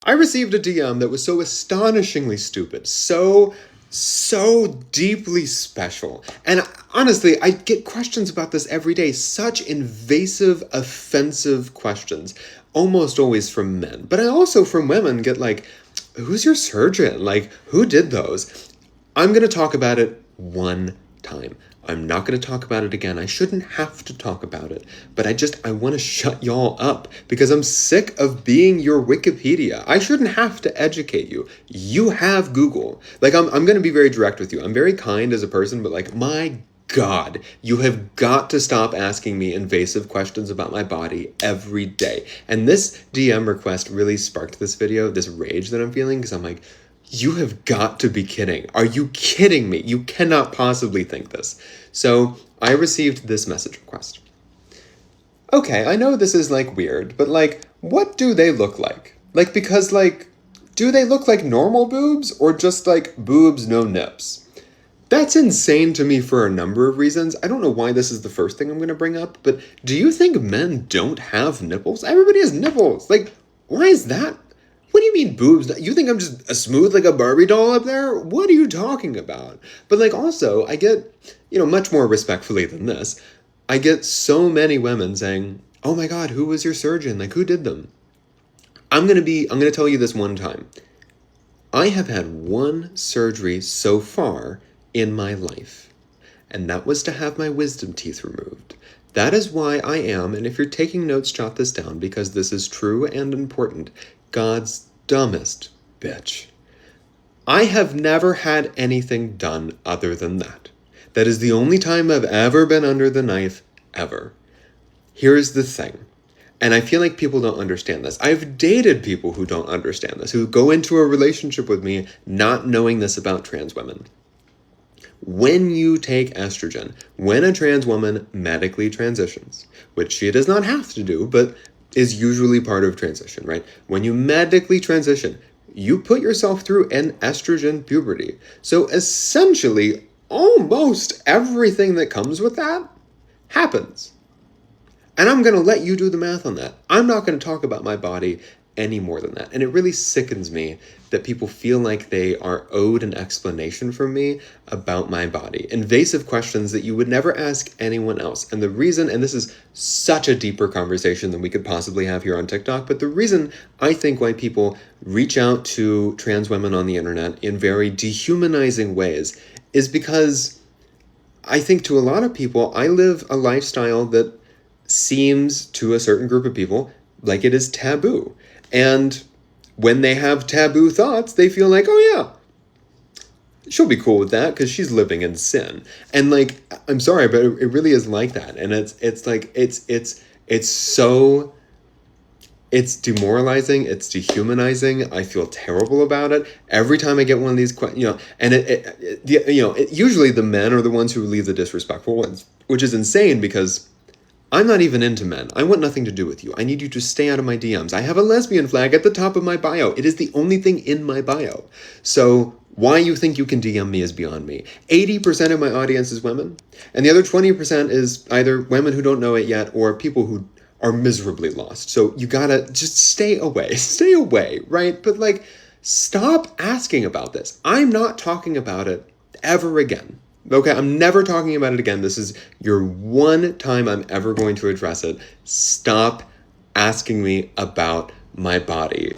I received a DM that was so astonishingly stupid, so deeply special. And honestly, I get questions about this every day, such invasive, offensive questions, almost always from men. But I also from women get like, who's your surgeon? Like, who did those? I'm going to talk about it one time. I'm not going to talk about it again. I shouldn't have to talk about it. But I want to shut y'all up because I'm sick of being your Wikipedia. I shouldn't have to educate you. You have Google. Like, I'm going to be very direct with you. I'm very kind as a person, but like, my God, you have got to stop asking me invasive questions about my body every day. And this DM request really sparked this video, this rage that I'm feeling, because I'm like, you have got to be kidding. Are you kidding me? You cannot possibly think this. So I received this message request. Okay, I know this is like weird, but like, what do they look like? Like, because like, do they look like normal boobs or just like boobs, no nips? That's insane to me for a number of reasons. I don't know why this is the first thing I'm going to bring up, but do you think men don't have nipples? Everybody has nipples. Like, why is that? What do you mean boobs? You think I'm just a smooth like a Barbie doll up there? What are you talking about? But like also, I get, much more respectfully than this, I get so many women saying, "Oh my God, who was your surgeon? Like who did them?" I'm going to tell you this one time. I have had one surgery so far in my life, and that was to have my wisdom teeth removed. That is why I am, and if you're taking notes, jot this down because this is true and important, God's dumbest bitch. I have never had anything done other than that. That is the only time I've ever been under the knife, ever. Here's the thing, and I feel like people don't understand this. I've dated people who don't understand this, who go into a relationship with me not knowing this about trans women. When you take estrogen, when a trans woman medically transitions, which she does not have to do, but is usually part of transition, right? When you medically transition, you put yourself through an estrogen puberty. So essentially, almost everything that comes with that happens. And I'm going to let you do the math on that. I'm not going to talk about my body any more than that. And it really sickens me that people feel like they are owed an explanation from me about my body. Invasive questions that you would never ask anyone else. And the reason, and this is such a deeper conversation than we could possibly have here on TikTok, but the reason I think why people reach out to trans women on the internet in very dehumanizing ways is because I think to a lot of people, I live a lifestyle that seems to a certain group of people like it is taboo. And when they have taboo thoughts, they feel like, oh yeah, she'll be cool with that because she's living in sin. And like, I'm sorry, but it really is like that. And it's like, it's demoralizing. It's dehumanizing. I feel terrible about it. Every time I get one of these questions, and usually the men are the ones who leave the disrespectful ones, which is insane because I'm not even into men. I want nothing to do with you. I need you to stay out of my DMs. I have a lesbian flag at the top of my bio. It is the only thing in my bio. So why you think you can DM me is beyond me. 80% of my audience is women, and the other 20% is either women who don't know it yet or people who are miserably lost. So you gotta just stay away. Stay away, right? But like, stop asking about this. I'm not talking about it ever again. Okay, I'm never talking about it again. This is your one time I'm ever going to address it. Stop asking me about my body.